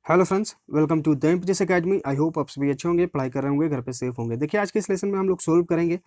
Hello friends, welcome to the MPS academy. I hope आप सभी अच्छे होंगे, पढ़ाई कर रहे होंगे, घर पे सेफ होंगे। देखिए, आज के इस लेसन में हम लोग सोल्व करेंगे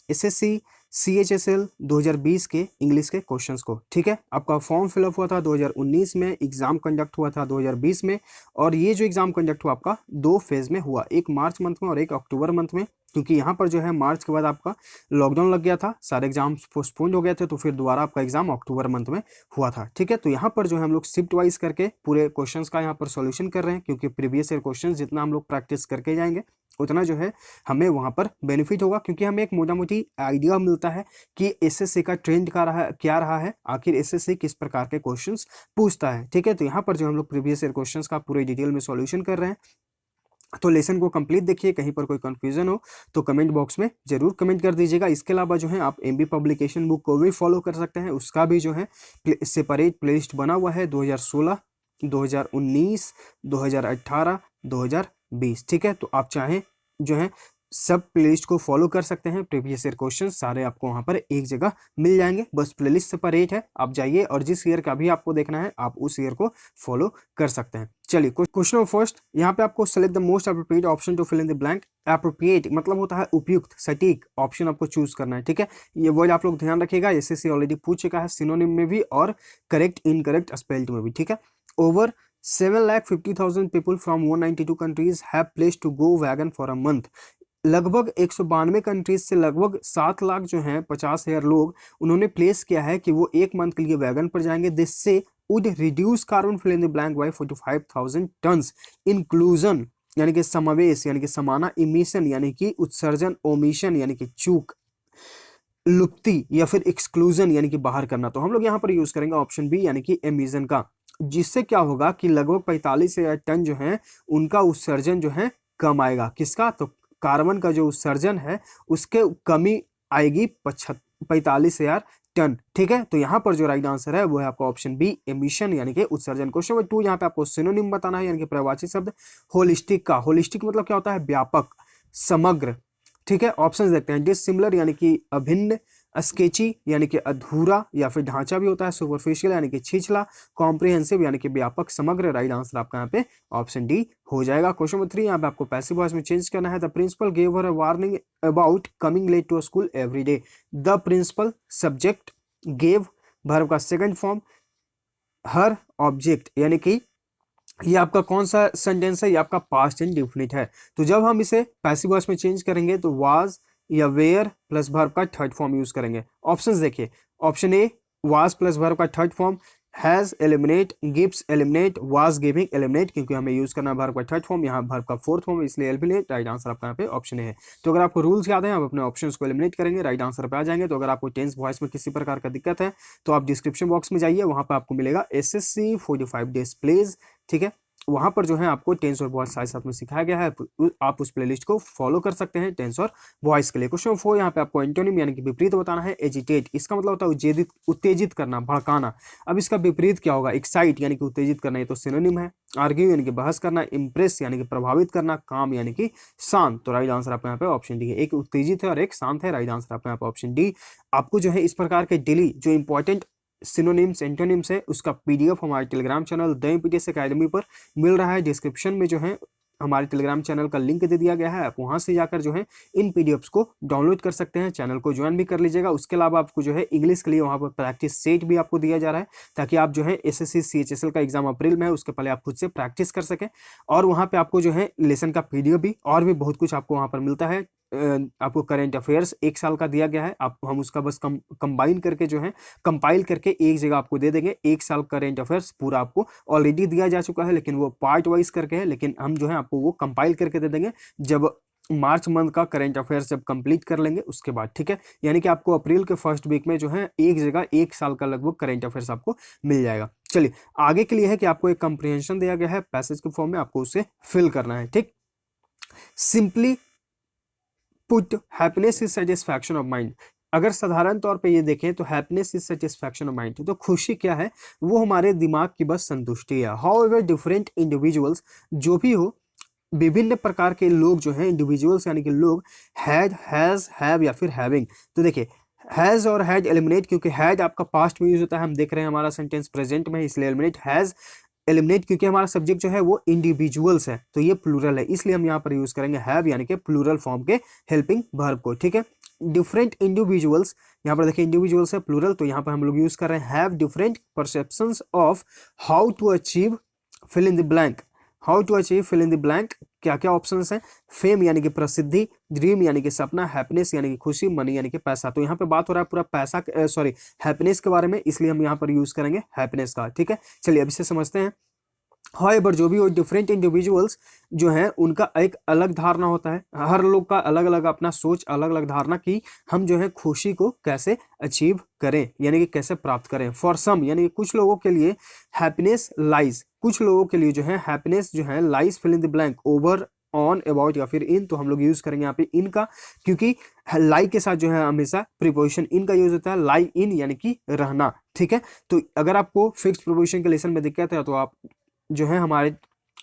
एसएससी सीएचएसएल 2020 के इंग्लिश के क्वेश्चंस को। ठीक है, आपका फॉर्म फिलअप हुआ था 2019 में, एग्जाम कंडक्ट हुआ था 2020 में। और ये जो एग्जाम कंडक्ट हुआ आपका दो फेज में हुआ, एक मार्च मंथ में और एक अक्टूबर मंथ में। क्योंकि यहाँ पर जो है मार्च के बाद आपका लॉकडाउन लग गया था, सारे एग्जाम्स पोस्टपोन्ड हो गए थे, तो फिर दोबारा आपका एग्जाम अक्टूबर मंथ में हुआ था। ठीक है, तो यहाँ पर जो है हम लोग शिफ्ट वाइज करके पूरे क्वेश्चंस का यहाँ पर सॉल्यूशन कर रहे हैं, क्योंकि प्रीवियस ईयर क्वेश्चंस जितना हम लोग प्रैक्टिस करके जाएंगे उतना जो है हमें वहाँ पर बेनिफिट होगा, क्योंकि हमें एक मोटा मोटी आइडिया मिलता है कि एसएससी का ट्रेंड क्या रहा है, आखिर एसएससी किस प्रकार के क्वेश्चंस पूछता है। ठीक है, तो यहाँ पर जो हम लोग प्रीवियस ईयर क्वेश्चंस का पूरे डिटेल में सॉल्यूशन कर रहे हैं। तो लेसन को कंप्लीट देखिए, कहीं पर कोई कंफ्यूजन हो तो कमेंट बॉक्स में जरूर कमेंट कर दीजिएगा। इसके अलावा जो है आप एमबी पब्लिकेशन बुक को भी फॉलो कर सकते हैं, उसका भी जो है सेपरेट प्लेलिस्ट बना हुआ है 2016, 2019, 2018, 2020। ठीक है, तो आप चाहें जो है सब प्लेलिस्ट को फॉलो कर सकते हैं। प्रीवियस ईयर क्वेश्चन सारे आपको वहां पर एक जगह मिल जाएंगे, बस प्लेलिस्ट सेपरेट है, आप जाइए और जिस ईयर का भी आपको देखना है आप उस ईयर को फॉलो कर सकते हैं। चलिए, क्वेश्चन फर्स्ट, यहाँ पे आपको select the most appropriate option to fill in the blank. Appropriate मतलब होता है उपयुक्त, सटीक ऑप्शन आपको चूज करना है। ठीक है, ये वर्ड आप लोग ध्यान रखिएगा, एसएससी ऑलरेडी पूछ चुका है सिनोनिम में भी और करेक्ट इनकरेक्ट स्पेल्ड में भी। ठीक है, over 7,50,000 people from 192 countries have placed to go wagon for a month। लगभग 192 कंट्रीज से लगभग 7 लाख जो हैं 50,000 लोग उन्होंने प्लेस किया है कि वो एक मंथ के लिए वैगन पर जाएंगे। दिस से would reduce carbon fill in the blank by 45,000 tons. Inclusion यानी कि समावेश यानी कि समाना, इमिशन यानी कि उत्सर्जन, ओमिशन यानी कि चूक, लुप्ति या फिर एक्सक्लूजन यानी कि बाहर करना। तो हम लोग यहाँ पर यूज करेंगे ऑप्शन बी यानी कि एमिशन का, जिससे क्या होगा कि लगभग 45,000 टन जो है उनका उत्सर्जन जो है कम आएगा। किसका? तो कार्बन का जो उत्सर्जन है उसके कमी आएगी 45,000 टन। ठीक है, तो यहाँ पर जो राइट आंसर है वो है आपका ऑप्शन बी, एमिशन यानी कि उत्सर्जन। क्वेश्चन नंबर 2, यहाँ पे आपको सिनोनिम बताना है यानी कि पर्यायवाची शब्द होलिस्टिक का। होलिस्टिक मतलब क्या होता है? व्यापक, समग्र। ठीक है, ऑप्शंस देखते हैं। डिसिमिलर यानी कि अभिन्न, स्केची यानी कि अधूरा या फिर ढांचा भी होता है, सुपरफिशियल यानी कि छिछला, कॉम्प्रिहेंसिव यानी कि व्यापक, समग्र। राइट आंसर आपका यहाँ पे ऑप्शन डी हो जाएगा। क्वेश्चन नंबर 3, यहाँ पे आपको पैसिव वॉइस में चेंज करना है। The principal gave her a warning about coming late to school every day. The principal, subject, gave verb का सेकंड फॉर्म, हर ऑब्जेक्ट यानी कि ये आपका कौन सा सेंटेंस है? ये आपका पास्ट इंडेफिनिट है। तो जब हम इसे पैसिव वॉइस में चेंज करेंगे तो वाज या वेयर प्लस वर्ब का थर्ड फॉर्म यूज करेंगे। ऑप्शंस देखिए, option A was plus verb का third form, has eliminate, gives eliminate, was giving eliminate, क्योंकि हमें यूज करना है वर्ब का थर्ड फॉर्म, यहाँ वर्ब का फोर्थ फॉर्म इसलिए एलिमिनेट। राइट आंसर आपका यहाँ पे ऑप्शन ए है। तो अगर आपको रूल्स याद है आप अपने ऑप्शंस को एलिमिनेट करेंगे, राइट आंसर पे आ जाएंगे। तो अगर आपको टेंस वॉइस में किसी प्रकार का दिक्कत है तो आप डिस्क्रिप्शन बॉक्स में जाइए, वहां पर आपको मिलेगा एसएससी 45 डेज प्लेज। ठीक है, वहां पर जो है आपको टेंस और वॉइस साथ साथ में सिखाया गया है, आप उस प्लेलिस्ट को फॉलो कर सकते हैं टेंस और वॉइस के लिए। क्वेश्चन 4, यहाँ पे आपको एंटोनिम यानी कि विपरीत बताना है। एजिटेट इसका मतलब होता है उत्तेजित करना, भड़काना। अब इसका विपरीत क्या होगा? एक्साइट यानी कि उत्तेजित करना, ये तो सिनोनिम है। आर्ग्यू यानी कि बहस करना, इंप्रेस यानी कि प्रभावित करना, काम यानी कि शांत। तो राइट आंसर आपका यहाँ पे ऑप्शन डी है। एक उत्तेजित है और एक शांत है। राइट आंसर आपका यहाँ पे ऑप्शन डी। आपको जो है इस प्रकार के डेली जो इंपॉर्टेंट सिनोनिम्स, एंटोनिम्स है उसका पीडीएफ हमारे Telegram channel the MPS academy पर मिल रहा है। डिस्क्रिप्शन में जो है हमारे टेलीग्राम चैनल का लिंक दे दिया गया है, आप वहां से जाकर जो है इन पीडीएफ्स को डाउनलोड कर सकते हैं। चैनल को ज्वाइन भी कर लीजिएगा। उसके अलावा आपको जो है इंग्लिश के लिए वहां पर प्रैक्टिस सेट भी आपको दिया जा रहा है, ताकि आप जो है एसएससी सीएचएसएल का एग्जाम अप्रैल में है, उसके पहले आप खुद से प्रैक्टिस कर सकें। और वहां पे आपको जो है लेसन का पीडीएफ भी और भी बहुत कुछ आपको वहां पर मिलता है। आपको करेंट अफेयर्स 1 साल का दिया गया है, आप हम उसका बस कंबाइन करके जो है कंपाइल करके एक जगह आपको दे देंगे। 1 साल करेंट अफेयर्स पूरा आपको ऑलरेडी दिया जा चुका है, लेकिन वो पार्ट वाइज करके है, लेकिन हम जो है आपको वो कंपाइल करके दे देंगे जब मार्च मंथ का करेंट अफेयर्स जब कंप्लीट कर लेंगे उसके बाद। ठीक है, यानी कि आपको अप्रैल के फर्स्ट वीक में जो है एक जगह 1 साल का लगभग करेंट अफेयर्स आपको मिल जाएगा। चलिए, आगे के लिए है कि आपको एक कंप्रिहेंशन दिया गया है पैसेज के फॉर्म में, आपको उसे फिल करना है। ठीक, simply put happiness is satisfaction of mind. अगर साधारण तौर पे ये देखें तो happiness is satisfaction of mind, तो खुशी क्या है? वो हमारे दिमाग की बस संतुष्टि है। हाउएवर डिफरेंट इंडिविजुअल्स, जो भी हो, विभिन्न प्रकार के लोग जो हैं, इंडिविजुअल्स यानी कि लोग, हैड, हैज, हैव या फिर हैविंग। तो देखिए, हैज और हैड एलिमिनेट, क्योंकि हैड आपका पास्ट में यूज होता है, हम देख रहे हैं हमारा सेंटेंस प्रेजेंट में है इसलिए एलिमिनेट। हैज एलिमिनेट, क्योंकि हमारा सब्जेक्ट जो है वो इंडिविजुअल्स है तो ये प्लूरल है, इसलिए हम यहाँ पर यूज करेंगे हैव यानी कि प्लूरल फॉर्म के हेल्पिंग वर्ब को। ठीक है, डिफरेंट इंडिविजुअल्स, यहाँ पर देखिए इंडिविजुअल्स है प्लूरल, तो यहाँ पर हम लोग यूज कर रहे हैं have different perceptions of how to achieve fill in the blank. How to achieve fill in the blank, क्या क्या ऑप्शंस हैं? फेम यानी कि प्रसिद्धि, ड्रीम यानी कि सपना, हैप्पीनेस यानी कि खुशी, मनी यानी कि पैसा। तो यहाँ पे बात हो रहा है पूरा पैसा सॉरी हैप्पीनेस के बारे में, इसलिए हम यहाँ पर यूज करेंगे हैप्पीनेस का। ठीक है, चलिए अब इसे समझते हैं। हाउएवर जो भी हो, डिफरेंट इंडिविजुअल्स जो हैं उनका एक अलग धारणा होता है, हर लोग का अलग अलग अपना सोच, अलग अलग धारणा कि हम जो है खुशी को कैसे अचीव करें यानी कि कैसे प्राप्त करें। फॉर सम यानी कि कुछ लोगों के लिए हैप्पीनेस लाइज, कुछ लोगों के लिए जो है हैप्पीनेस जो है lies fill in the blank over on about या फिर इन, तो हम लोग यूज करेंगे यहाँ पे इन का, क्योंकि लाई के साथ जो है हमेशा प्रीपोजिशन इन का यूज होता है, लाई इन यानी कि रहना। ठीक है, तो अगर आपको फिक्स्ड प्रीपोजिशन के लेसन में दिक्कत है तो आप जो है हमारे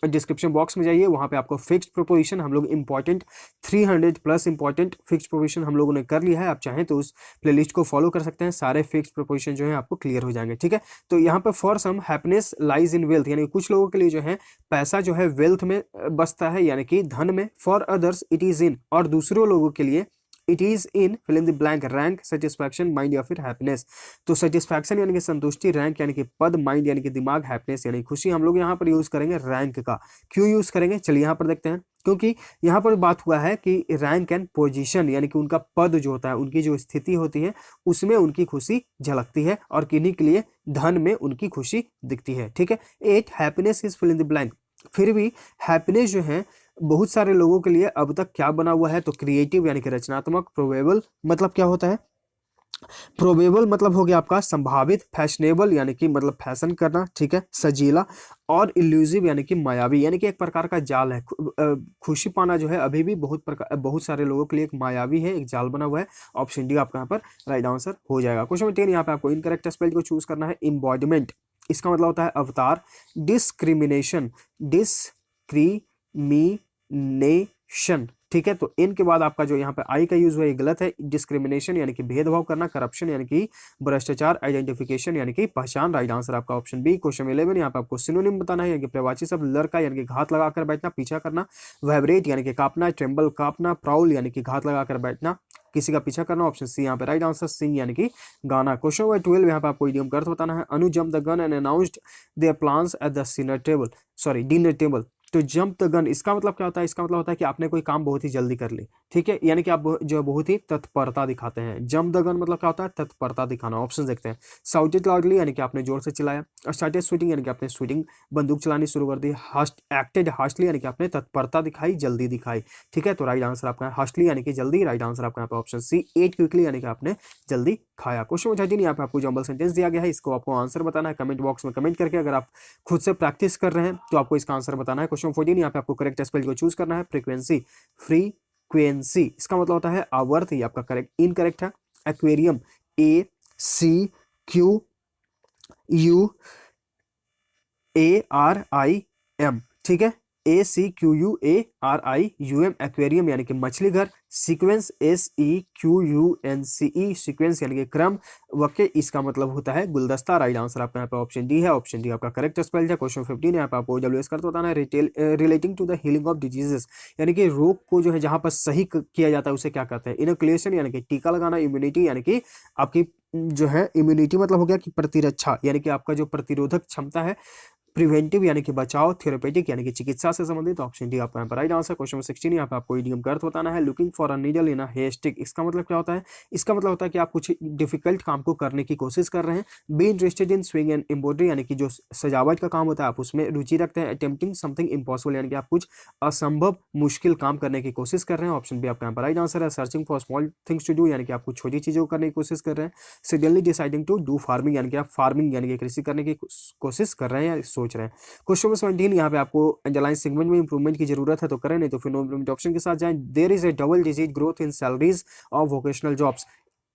डिस्क्रिप्शन बॉक्स में जाइए, वहां पे आपको फिक्स्ड प्रीपोजिशन हम लोग important 300 plus important fixed preposition हम लोगों ने कर लिया है। आप चाहें तो उस प्लेलिस्ट को फॉलो कर सकते हैं, सारे फिक्स्ड प्रीपोजिशन जो है आपको क्लियर हो जाएंगे। ठीक है, तो यहाँ पे for some happiness lies in wealth, यानी कुछ लोगों के लिए जो है पैसा जो है वेल्थ में बसता है यानी कि धन में। For others it is in, और दूसरे लोगों के लिए it is in fill in the blank rank, satisfaction, mind या फिर हैप्पीनेस। तो सेटिस्फैक्शन यानी कि संतुष्टि, रैंक यानी कि पद, माइंड यानी कि दिमाग, हैप्पीनेस यानी खुशी। हम लोग यहाँ पर यूज करेंगे रैंक का। क्यों यूज करेंगे, चलिए यहाँ पर देखते हैं। क्योंकि यहाँ पर बात हुआ है कि रैंक एंड पोजीशन यानी कि उनका पद जो होता है, उनकी जो स्थिति होती है उसमें उनकी खुशी झलकती है, और किन्हीं के लिए धन में उनकी खुशी दिखती है। ठीक है, 8 happiness is fill in the blank. फिर भी हैप्पीनेस जो है बहुत सारे लोगों के लिए अब तक क्या बना हुआ है, तो क्रिएटिव यानी कि रचनात्मक, प्रोबेबल मतलब क्या होता है, प्रोबेबल मतलब हो गया आपका संभावित, फैशनेबल यानी कि मतलब फैशन करना, ठीक है, सजीला, और इल्यूसिव यानी कि मायावी, यानी कि एक प्रकार का जाल है। खुशी पाना जो है अभी भी बहुत सारे लोगों के लिए एक मायावी है, एक जाल बना हुआ है। ऑप्शन डी आपका यहाँ पर राइट आंसर हो जाएगा। क्वेश्चन 10 यहाँ पे आपको इनकरेक्ट स्पेल को चूज करना है। एम्बॉडीमेंट, इसका मतलब होता है अवतार। डिस्क्रिमिनेशन, डिस्क्रिमिनेशन, ठीक है, तो इन के बाद आपका जो यहाँ पे आई का यूज हुआ ये गलत है। डिस्क्रिमिनेशन यानी कि भेदभाव करना, करप्शन यानी कि भ्रष्टाचार, आइडेंटिफिकेशन यानी कि पहचान। राइट आंसर आपका ऑप्शन बी। क्वेश्चन 11 यहाँ पे आपको सिनोनिम बताना है, यानी कि प्रवाची शब्द लड़का यानी कि घात लगाकर बैठना, पीछा करना, वाइब्रेट यानी कि कांपना, ट्रेम्बल कांपना, प्राउल यानी कि घात लगाकर बैठना, किसी का पीछा करना। ऑप्शन सी यहाँ पे राइट आंसर, सिंग यानी कि गाना। क्वेश्चन नंबर 12 यहाँ पे आपको इडियम का अर्थ बताना है। Anu jump the gun and announced their plans at the dinner table. तो जंप द गन, इसका मतलब क्या होता है, इसका मतलब होता है कि आपने कोई काम बहुत ही जल्दी कर ली। ठीक है, यानी कि आप जो बहुत ही तत्परता दिखाते हैं। जंप द गन मतलब क्या होता है, तत्परता दिखाना। ऑप्शन देखते हैं। साउटेड लाउडली यानी कि आपने जोर से चिल्लाया। स्टार्टेड शूटिंग यानी कि आपने शूटिंग बंदूक चलानी शुरू कर दी। एक्टेड हार्शली यानी कि आपने तत्परता दिखाई, जल्दी दिखाई। ठीक है, तो राइट आंसर आपका हार्शली यानी कि जल्दी। राइट आंसर आपका यहाँ पे ऑप्शन सी। एट क्विकली यानी कि आपने जल्दी खाया। क्वेश्चन 13 यहाँ पे आपको जंबल सेंटेंस दिया गया है, इसको आपको आंसर बताना है। कमेंट बॉक्स में कमेंट करके, अगर आप खुद से प्रैक्टिस कर रहे हैं तो आपको इसका आंसर बताना है। क्वेश्चन 14 यहाँ पे आपको करेक्ट स्पेल को चूज करना है। फ्रीक्वेंसी, फ्रीक्वेंसी इसका मतलब होता है आवर्त, ये आपका करेक्ट इनकरेक्ट है। एक्वेरियम, ACQUARIM, ठीक है, ACQUARIUM, एक्वेरियम यानी कि मछली घर। सीक्वेंस, SEQUENCE, सीक्वेंस यानी कि क्रम। वाक्य, इसका मतलब होता है गुलदस्ता। राइट आंसर आपका यहाँ पे ऑप्शन डी है। ऑप्शन डी आपका करेक्ट स्पेल है। क्वेश्चन 15 यहाँ पे आपको OWS करते बताना है। Relating to the healing of diseases, यानी कि रोग को जो है जहां पर सही किया जाता है उसे क्या कहते हैं। इनोकुलेशन यानी कि टीका लगाना। इम्यूनिटी यानी कि आपकी जो है इम्यूनिटी मतलब हो गया कि प्रतिरक्षा, यानी कि आपका जो प्रतिरोधक क्षमता है। प्रिवेंटिव यानी कि बचाव। थेरेपेटिक यानी कि चिकित्सा से संबंधित। ऑप्शन डी आपका यहाँ पर राइट आंसर। क्वेश्चन 16 यहाँ पे आपको इडियम का अर्थ बताना है। Looking for a needle in a hair stick, इसका मतलब क्या होता है, इसका मतलब होता है कि आप कुछ डिफिकल्ट काम को करने की कोशिश कर रहे हैं। Be interested in swing and embroidery, यानी कि जो सजावट का काम होता है आप उसमें रुचि रखते हैं। अटेम्प्टिंग समथिंग इम्पॉसिबल, यानी कि आप कुछ असंभव मुश्किल काम करने की कोशिश कर रहे हैं। ऑप्शन बी आपका यहाँ पर राइट आंसर है। Searching for small things to do, यानी कि आप कुछ छोटी चीजों को करने की कोशिश कर रहे हैं। Suddenly deciding to do farming, यानी कि आप फार्मिंग यानी कि कृषि करने की कोशिश कर रहे हैं या सोच रहे हैं। क्वेश्चन 17 यहाँ पे आपको अंडरलाइन सेगमेंट में इंप्रूवमेंट की जरूरत है तो करें, नहीं तो फिर नो इंप्रूवमेंट ऑप्शन के साथ जाएं। There is a double digit growth in salaries of vocational jobs,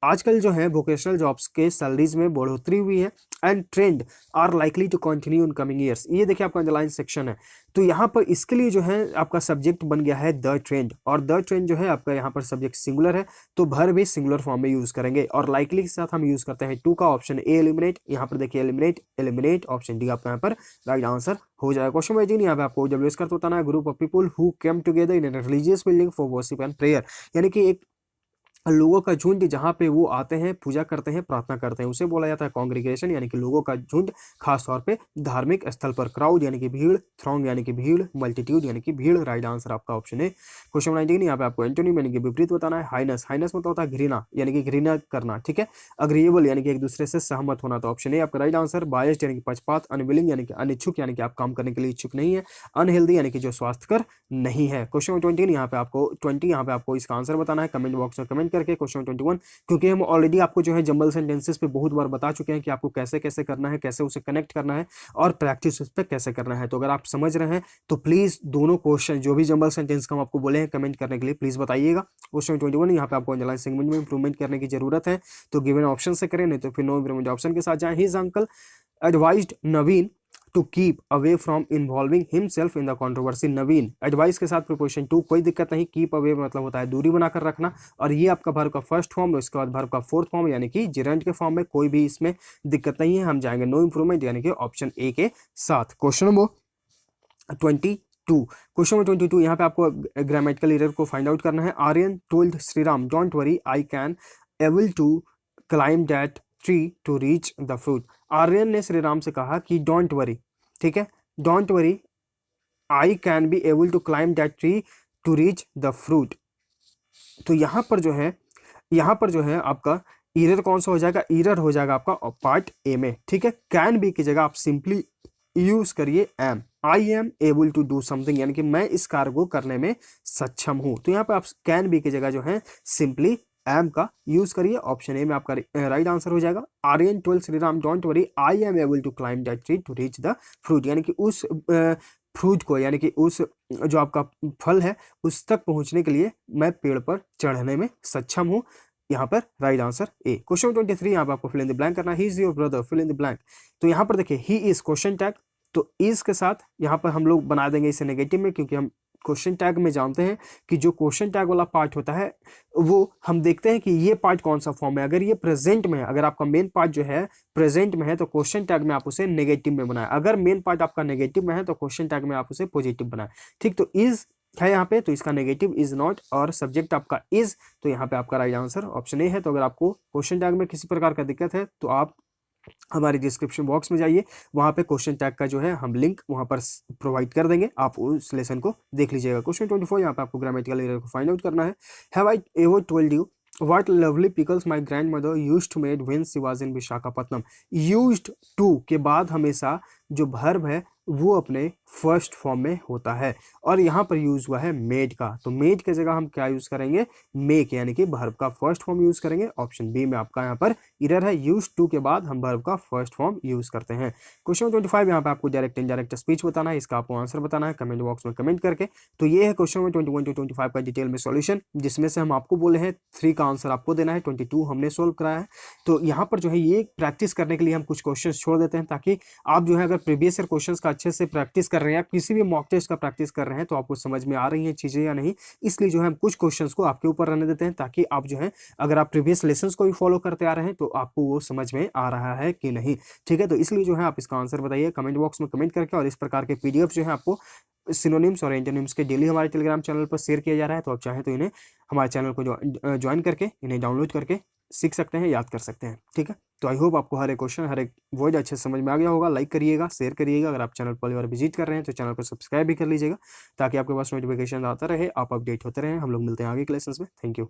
आजकल जो है वोकेशनल जॉब्स के सैलरीज में बढ़ोतरी हुई है and trend are likely to continue in coming years. ये देखिए आपका अंडरलाइन सेक्शन है, तो यहाँ पर इसके लिए जो है आपका सब्जेक्ट बन गया है द ट्रेंड, और द ट्रेंड जो है आपका यहाँ पर सब्जेक्ट सिंगुलर है, तो भर भी सिंगुलर फॉर्म में यूज करेंगे। और लाइकली के साथ हम यूज करते हैं टू का, ऑप्शन ए एलिमिनेट, यहाँ पर देखिए एलिमिनेट एलिमिनेट, ऑप्शन डी आपका यहाँ पर राइट आंसर हो जाएगा। क्वेश्चन वाइज यहाँ पे आपको जब इसका होता है group of people who came together in religious building for worship and prayer, यानी कि एक लोगों का झुंड जहाँ पे वो आते हैं, पूजा करते हैं, प्रार्थना करते हैं, उसे बोला जाता है कॉन्ग्रीगेशन, यानी कि लोगों का झुंड, खास तौर पे धार्मिक स्थल पर। क्राउड यानी कि भीड़, थ्रॉन्ग यानी कि भीड़, मल्टीट्यूड यानी कि भीड़। राइट आंसर आपका ऑप्शन है। क्वेश्चन 19 यहाँ पे आपको एंटोनिम यानी कि विपरीत बताना है। हाइनस, हाइनस मतलब होता है घृणा, यानी कि घृणा करना, ठीक है। अग्रीएबल यानी कि एक दूसरे से सहमत होना, तो ऑप्शन है आपका राइट आंसर। बायस्ड यानी कि पक्षपात, अनविलिंग यानी कि अनिच्छुक, यानी कि आप काम करने के लिए इच्छुक नहीं है। अनहेल्दी यानी कि जो स्वास्थ्यकर नहीं है। क्वेश्चन 20 यहाँ पे आपको इसका आंसर बताना है, कमेंट बॉक्स में कमेंट करके। क्वेश्चन 21, क्योंकि हम ऑलरेडी आपको जो है जंबल सेंटेंसेस पे बहुत बार बता चुके हैं कि आपको कैसे कैसे करना है, कैसे उसे कनेक्ट करना है और प्रैक्टिस उस पर कैसे करना है। तो अगर आप समझ रहे हैं तो प्लीज दोनों क्वेश्चन जो भी जंबल सेंटेंस का हम आपको बोले हैं कमेंट करने के लिए प्लीज बताइएगा। क्वेश्चन 21 यहाँ पे आपको अंडरलाइन सेगमेंट में इंप्रूवमेंट करने की जरूरत है, तो गिवन ऑप्शन से करें, नहीं तो फिर नो इंप्रूवमेंट ऑप्शन के साथ जाएं। His uncle advised Naveen to keep away from involving himself in the controversy. Naveen advice के साथ प्रिपोजिशन टू, कोई दिक्कत नहीं। कीप अवे मतलब होता है दूरी बनाकर रखना, और ये आपका वर्ब का फर्स्ट फॉर्म, उसके बाद वर्ब का फोर्थ फॉर्म यानी कि जिरेंट के फॉर्म में, कोई भी इसमें दिक्कत नहीं है। हम जाएंगे नो इंप्रूवमेंट यानी कि ऑप्शन ए के साथ। क्वेश्चन नंबर 22, क्वेश्चन नंबर 22 यहाँ पे आपको ग्रामेटिकल एरर को फाइंड आउट करना है। Aryan told Shriram don't worry I can able to climb that tree to reach the fruit. Aryan ने श्रीराम से कहा कि डोंट वरी, ठीक है, don't worry I can be able to climb that tree to reach the fruit. तो यहाँ पर जो है आपका एरर कौन सा हो जाएगा, एरर हो जाएगा आपका पार्ट ए में, ठीक है। कैन बी की जगह आप सिंपली यूज करिए am, I am able to do something, यानी कि मैं इस कार्य को करने में सक्षम हूं। तो यहाँ पे आप कैन बी की जगह जो है सिंपली एम का यूज करिए। ऑप्शन ए में आपका राइट आंसर हो जाएगा। Aryan told Shriram don't worry I am able to climb that tree to reach the fruit, यानी कि उस फ्रूट को, यानी कि उस जो आपका फल है उस तक पहुंचने के लिए मैं पेड़ पर चढ़ने में सक्षम हूं। यहाँ पर राइट आंसर ए। क्वेश्चन 23 यहाँ पर आपको फिल इन द ब्लैंक करना है। He is your brother, fill in the blank. तो यहाँ पर देखिए ही इज क्वेश्चन टैग, तो इज के साथ यहाँ पर हम लोग बना देंगे इसे नेगेटिव में, क्योंकि हम क्वेश्चन टैग में जानते हैं कि जो क्वेश्चन टैग वाला पार्ट होता है वो हम देखते हैं कि ये पार्ट कौन सा फॉर्म है। अगर ये प्रेजेंट में है, अगर आपका मेन पार्ट जो है प्रेजेंट में है तो क्वेश्चन टैग में आप उसे नेगेटिव में बनाए। अगर मेन पार्ट आपका नेगेटिव में है तो क्वेश्चन टैग में आप उसे पॉजिटिव बनाए, ठीक। तो इज है यहाँ पे, तो इसका नेगेटिव इज नॉट, और सब्जेक्ट आपका इज, तो यहाँ पे आपका राइट आंसर ऑप्शन ए है। तो अगर आपको क्वेश्चन टैग में किसी प्रकार का दिक्कत है तो आप हमारे डिस्क्रिप्शन बॉक्स में जाइए, वहां पे क्वेश्चन टैग का जो है हम लिंक वहां पर प्रोवाइड कर देंगे, आप उस लेसन को देख लीजिएगा। क्वेश्चन 24 यहाँ पे आपको ग्रामेटिकल एरर को फाइंड आउट करना है। Have I ever told you what lovely pickles my grandmother used to made when she was in Visakhapatnam. Used to के बाद हमेशा जो वर्ब है वो अपने फर्स्ट फॉर्म में होता है, और यहाँ पर यूज हुआ है मेड का, तो मेड की जगह हम क्या यूज करेंगे, मेक, यानी कि वर्ब का फर्स्ट फॉर्म यूज करेंगे। ऑप्शन बी में आपका यहाँ पर एरर है, यूज टू के बाद हम वर्ब का फर्स्ट फॉर्म यूज करते हैं। क्वेश्चन 25 यहाँ पे आपको डायरेक्ट इनडायरेक्ट स्पीच बताना है, इसका आपको आंसर बताना है कमेंट बॉक्स में कमेंट करके। तो ये है क्वेश्चन 21 to 25 का डिटेल में सॉल्यूशन, जिसमें से हम आपको बोले हैं 3 का आंसर आपको देना है, 22 हमने सोल्व कराया है। तो यहाँ पर जो है ये प्रैक्टिस करने के लिए हम कुछ क्वेश्चन छोड़ देते हैं, ताकि आप जो है अगर प्रीवियस ईयर क्वेश्चन का अच्छे से प्रैक्टिस कर रहे हैं, आप किसी भी मॉक टेस्ट का प्रैक्टिस कर रहे हैं, तो आपको समझ में आ रही हैं चीजें या नहीं, इसलिए जो है हम कुछ क्वेश्चंस को आपके ऊपर रहने देते हैं, ताकि आप जो है अगर आप प्रीवियस लेसन्स को भी फॉलो करते आ रहे हैं तो आपको वो समझ में आ रहा है कि नहीं, ठीक है। तो इसलिए जो है आप इसका आंसर बताइए कमेंट बॉक्स में कमेंट करके, और इस प्रकार के पीडीएफ जो है आपको सिनोनिम्स और एंटोनिम्स के डेली हमारे टेलीग्राम चैनल पर शेयर किया जा रहा है। तो आप चाहें तो इन्हें हमारे चैनल को ज्वाइन करके इन्हें डाउनलोड करके सीख सकते हैं, याद कर सकते हैं, ठीक है। तो आई होप आपको हर एक क्वेश्चन, हर एक वर्ड अच्छे से समझ में आ गया होगा। लाइक करिएगा, शेयर करिएगा, अगर आप चैनल पहली बार विजिट कर रहे हैं तो चैनल को सब्सक्राइब भी कर लीजिएगा, ताकि आपके पास नोटिफिकेशन आता रहे, आप अपडेट होते रहें। हम लोग मिलते हैं आगे के लेसन्स में। Thank you.